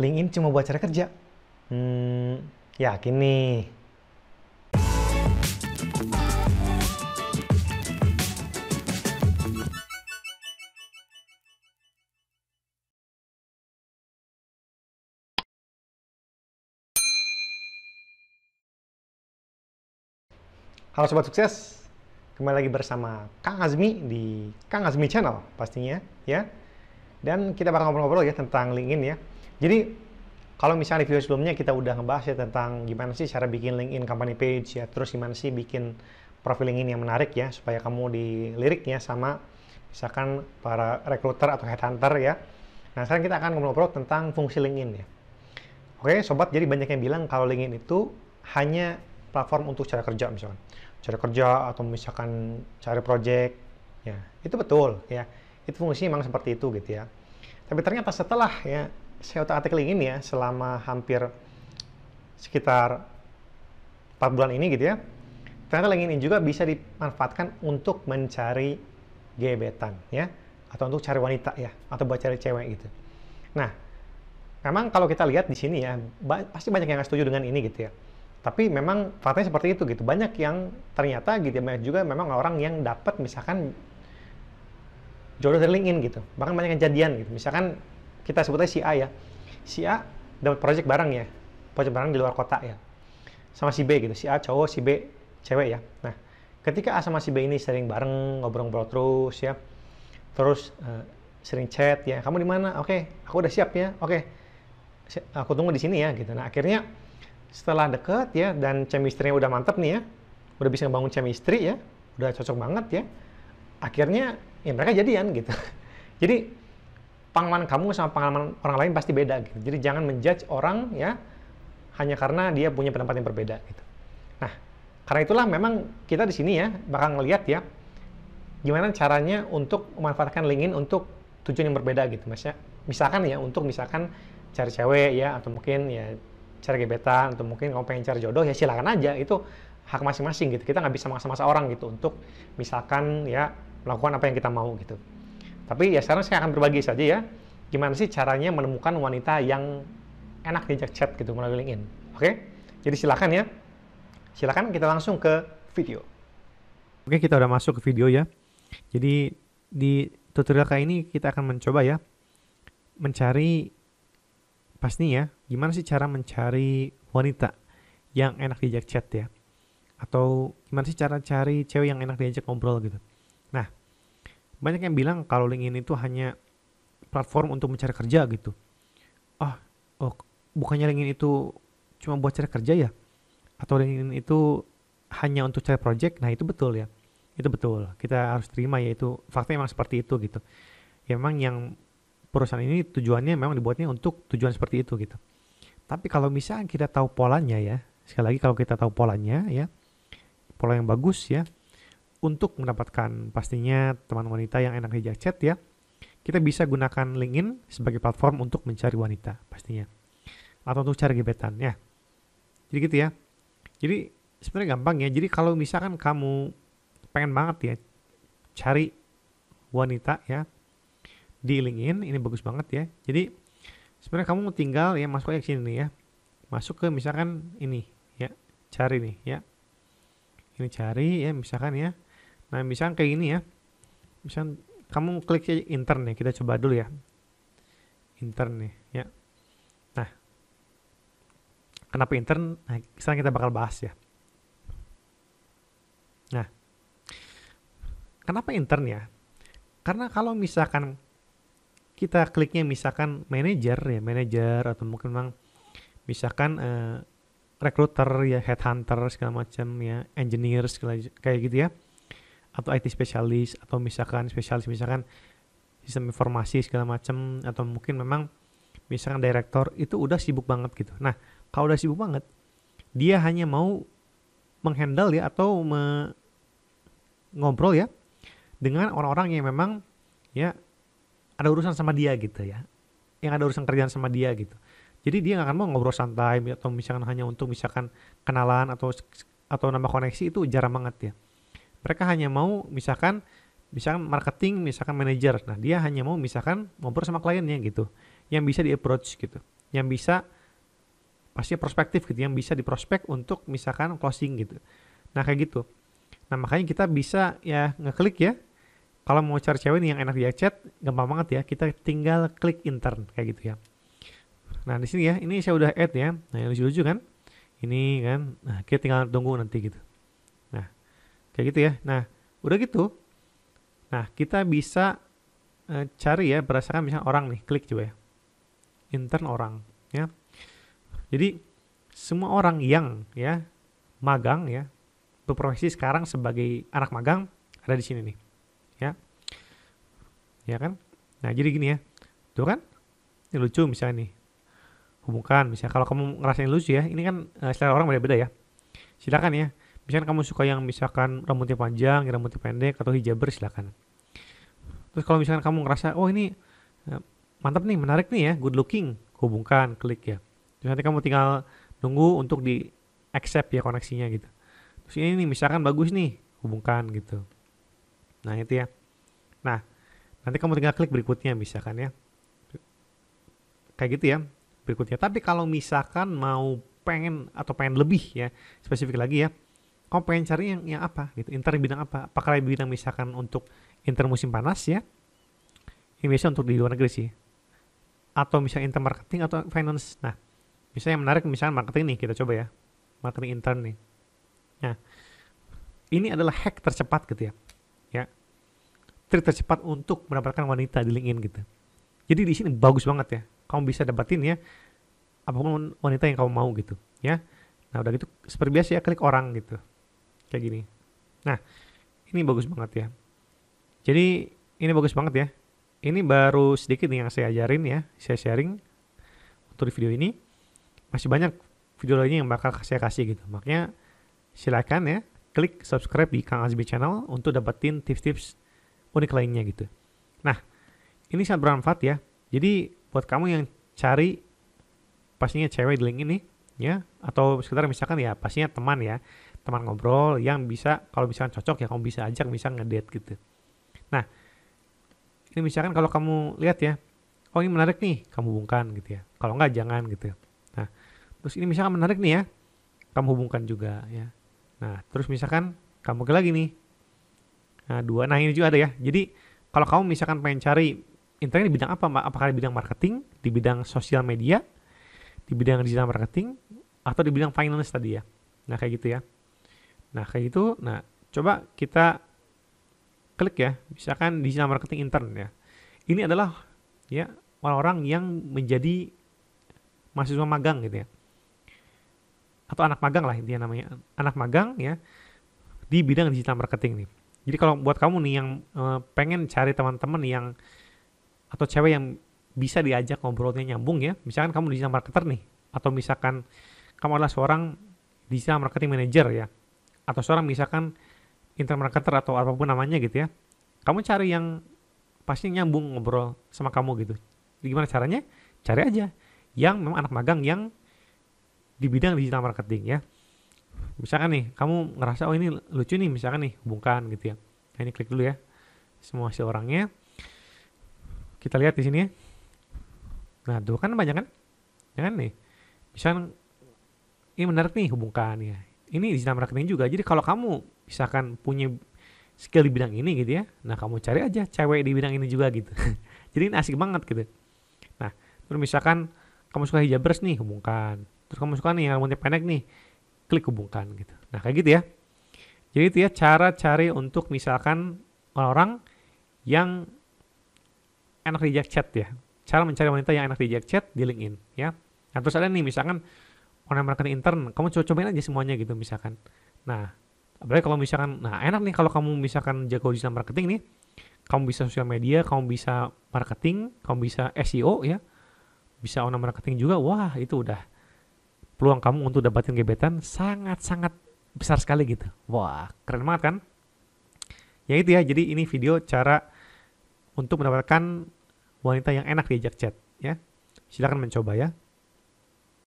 LinkedIn cuma buat cari kerja. Yakin nih. Halo Sobat Sukses, kembali lagi bersama Kang Azmi di Kang Azmi Channel pastinya ya. Dan kita bakal ngobrol-ngobrol ya tentang LinkedIn ya. Jadi kalau misalnya di video sebelumnya kita udah ngebahas ya tentang gimana sih cara bikin LinkedIn company page ya, terus gimana sih bikin profil LinkedIn yang menarik ya supaya kamu dilirik ya sama misalkan para recruiter atau headhunter ya. Nah sekarang kita akan ngobrol-ngobrol tentang fungsi LinkedIn ya. Oke sobat, jadi banyak yang bilang kalau LinkedIn itu hanya platform untuk cari kerja misalkan. Cari kerja atau misalkan cari project ya. Itu betul ya. Itu fungsinya memang seperti itu gitu ya. Tapi ternyata setelah ya saya otak-atik LinkedIn ya selama hampir sekitar 4 bulan ini gitu ya. Ternyata LinkedIn juga bisa dimanfaatkan untuk mencari gebetan ya atau untuk cari wanita ya atau buat cari cewek gitu. Nah, memang kalau kita lihat di sini ya, pasti banyak yang nggak setuju dengan ini gitu ya. Tapi memang faktanya seperti itu gitu. Banyak yang ternyata gitu ya, banyak juga memang orang yang dapat misalkan jodoh dari LinkedIn gitu. Bahkan banyak kejadian gitu. Misalkan kita sebutnya si A ya. Si A dapat project bareng ya. Project bareng di luar kota ya. Sama si B gitu. Si A cowok, si B cewek ya. Nah, ketika A sama si B ini sering bareng, ngobrol-ngobrol terus ya. Terus sering chat ya. Kamu di mana? Oke, aku udah siap ya. Oke. Aku tunggu di sini ya gitu. Nah, akhirnya setelah deket ya dan chemistry-nya udah mantep nih ya, udah bisa ngebangun chemistry ya, udah cocok banget ya, akhirnya ya mereka jadian gitu. Jadi pengalaman kamu sama pengalaman orang lain pasti beda gitu. Jadi jangan menjudge orang ya hanya karena dia punya pendapat yang berbeda gitu. Nah, karena itulah memang kita di sini ya bakal ngelihat ya gimana caranya untuk memanfaatkan LinkedIn untuk tujuan yang berbeda gitu. Misalkan ya untuk misalkan cari cewek ya atau mungkin ya cari gebetan atau mungkin kamu pengen cari jodoh ya silakan aja, itu hak masing-masing gitu. Kita nggak bisa maksa-maksa orang gitu untuk misalkan ya melakukan apa yang kita mau gitu. Tapi ya sekarang saya akan berbagi saja ya gimana sih caranya menemukan wanita yang enak diajak chat gitu melalui LinkedIn. Oke, jadi silakan ya, silakan kita langsung ke video. Oke, kita udah masuk ke video ya. Jadi di tutorial kali ini kita akan mencoba ya mencari pasti ya, gimana sih cara mencari wanita yang enak diajak chat ya? Atau gimana sih cara cari cewek yang enak diajak ngobrol gitu? Nah, banyak yang bilang kalau LinkedIn itu hanya platform untuk mencari kerja gitu. Ah, oh, bukannya LinkedIn itu cuma buat cari kerja ya? Atau LinkedIn itu hanya untuk cari project? Nah, itu betul ya. Itu betul. Kita harus terima ya itu faktanya memang seperti itu gitu. Ya, memang yang perusahaan ini tujuannya memang dibuatnya untuk tujuan seperti itu gitu. Tapi kalau misalnya kita tahu polanya ya, sekali lagi kalau kita tahu polanya ya, pola yang bagus ya, untuk mendapatkan pastinya teman wanita yang enak diajak chat ya, kita bisa gunakan LinkedIn sebagai platform untuk mencari wanita pastinya. Atau untuk cari gebetan ya. Jadi gitu ya. Jadi sebenarnya gampang ya. Jadi kalau misalkan kamu pengen banget ya cari wanita ya, di LinkedIn ini bagus banget ya. Jadi sebenarnya kamu tinggal ya masuk aja ke sini nih ya. Masuk ke misalkan ini ya, cari nih ya. Ini cari ya misalkan ya. Nah, misalkan kayak gini ya. Misalkan kamu klik aja intern ya. Kita coba dulu ya. Intern nih ya. Nah, kenapa intern? Nah, sekarang kita bakal bahas ya. Nah, kenapa intern ya? Karena kalau misalkan kita kliknya misalkan manager ya, manager atau mungkin memang misalkan recruiter ya, headhunter segala macam ya, engineer segala kayak gitu ya, atau IT spesialis atau misalkan spesialis misalkan sistem informasi segala macam, atau mungkin memang misalkan direktur, itu udah sibuk banget gitu. Nah, kalau udah sibuk banget, dia hanya mau menghandle ya atau ngobrol ya dengan orang-orang yang memang ya ada urusan sama dia gitu ya, yang ada urusan kerjaan sama dia gitu. Jadi dia nggak akan mau ngobrol santai atau misalkan hanya untuk misalkan kenalan atau nambah koneksi, itu jarang banget ya. Mereka hanya mau misalkan marketing, misalkan manajer. Nah, dia hanya mau misalkan ngobrol sama kliennya gitu, yang bisa di approach gitu. yang bisa pasti prospektif gitu, yang bisa diprospek untuk misalkan closing gitu. Nah kayak gitu. Nah makanya kita bisa ya ngeklik ya. Kalau mau cari cewek nih yang enak diajak chat, gampang banget ya. Kita tinggal klik intern kayak gitu ya. Nah di sini ya, ini saya udah add ya. Nah yang lucu-lucu kan, ini kan. Nah kita tinggal tunggu nanti gitu. Nah kayak gitu ya. Nah udah gitu. Nah kita bisa cari ya berdasarkan misalnya orang nih, klik coba ya. Intern orang ya. Jadi semua orang yang ya magang ya, berprofesi sekarang sebagai anak magang ada di sini nih. Ya. Ya kan? Nah, jadi gini ya. Tuh kan? Ini lucu misalnya nih. Hubungkan misalnya kalau kamu ngerasain lucu ya, ini kan selera orang beda-beda ya. Silakan ya. Misalkan kamu suka yang misalkan rambutnya panjang, rambutnya pendek atau hijaber silakan. Terus kalau misalkan kamu ngerasa, oh ini mantap nih, menarik nih ya, good looking, hubungkan, klik ya. Terus nanti kamu tinggal nunggu untuk di accept ya koneksinya gitu. Terus ini nih misalkan bagus nih, hubungkan gitu. Nah itu ya. Nah nanti kamu tinggal klik berikutnya misalkan ya. Kayak gitu ya berikutnya. Tapi kalau misalkan mau pengen atau pengen lebih ya, spesifik lagi ya, kamu pengen cari yang apa gitu, intern bidang apa? Apakah bidang misalkan untuk intern musim panas ya? Ini biasa untuk di luar negeri sih. Atau misalnya intern marketing atau finance. Nah, misalnya yang menarik misalnya marketing nih, kita coba ya. Marketing intern nih. Nah, ini adalah hack tercepat gitu ya. Ya. Trik tercepat untuk mendapatkan wanita di LinkedIn gitu. Jadi di sini bagus banget ya. Kamu bisa dapatin ya apapun wanita yang kamu mau gitu, ya. Nah, udah gitu seperti biasa ya klik orang gitu. Kayak gini. Nah, ini bagus banget ya. Jadi ini bagus banget ya. Ini baru sedikit nih yang saya ajarin ya, saya sharing untuk di video ini. Masih banyak video lainnya yang bakal saya kasih gitu. Makanya silakan ya klik subscribe di Kang Azmi Channel untuk dapetin tips-tips unik lainnya gitu. Nah, ini sangat bermanfaat ya. Jadi buat kamu yang cari pastinya cewek di link ini ya, atau sekedar misalkan ya pastinya teman ya, teman ngobrol yang bisa kalau misalkan cocok ya kamu bisa ajak bisa ngedate gitu. Nah, ini misalkan kalau kamu lihat ya, oh ini menarik nih, kamu hubungkan gitu ya. Kalau enggak jangan gitu. Nah, terus ini misalkan menarik nih ya, kamu hubungkan juga ya. Nah, terus misalkan kamu ke lagi nih. Nah, dua. Nah, ini juga ada ya. Jadi kalau kamu misalkan pengen cari internnya di bidang apa, Mbak? Apakah di bidang marketing, di bidang sosial media, di bidang digital marketing, atau di bidang finance tadi ya. Nah, kayak gitu ya. Nah, kayak gitu. Nah, coba kita klik ya. Misalkan digital marketing intern ya. Ini adalah ya orang-orang yang menjadi mahasiswa magang gitu ya. Atau anak magang lah intinya namanya. Anak magang ya di bidang digital marketing nih. Jadi kalau buat kamu nih yang pengen cari teman-teman yang atau cewek yang bisa diajak ngobrolnya nyambung ya, misalkan kamu digital marketer nih, atau misalkan kamu adalah seorang digital marketing manager ya, atau seorang misalkan intern marketer atau apapun namanya gitu ya, kamu cari yang pasti nyambung ngobrol sama kamu gitu. Jadi gimana caranya? Cari aja yang memang anak magang yang di bidang digital marketing ya. Misalkan nih, kamu ngerasa oh ini lucu nih, misalkan nih hubungkan gitu ya. Nah, ini klik dulu ya, semua hasil orangnya. Kita lihat di sini ya. Nah, tuh kan banyak kan? Jangan nih. Misalkan ini menarik nih, hubungkan ya. Ini digital marketing juga. Jadi kalau kamu misalkan punya skill di bidang ini gitu ya, nah kamu cari aja cewek di bidang ini juga gitu. Jadi ini asik banget gitu. Nah, terus misalkan kamu suka hijabers nih, hubungkan. Terus kamu suka nih yang rambutnya pendek nih, klik hubungkan gitu. Nah, kayak gitu ya. Jadi itu ya cara cari untuk misalkan orang-orang yang enak diajak chat ya. Cara mencari wanita yang enak diajak chat di LinkedIn ya. Nah, terus ada nih misalkan online marketing intern, kamu cobain aja semuanya gitu misalkan. Nah, apalagi kalau misalkan, nah enak nih kalau kamu misalkan jago digital marketing nih, kamu bisa sosial media, kamu bisa marketing, kamu bisa SEO ya, bisa online marketing juga, wah itu udah peluang kamu untuk dapatin gebetan sangat-sangat besar sekali gitu. Wah, keren banget kan? Ya itu ya, jadi ini video cara untuk mendapatkan wanita yang enak diajak chat ya. Silakan mencoba ya.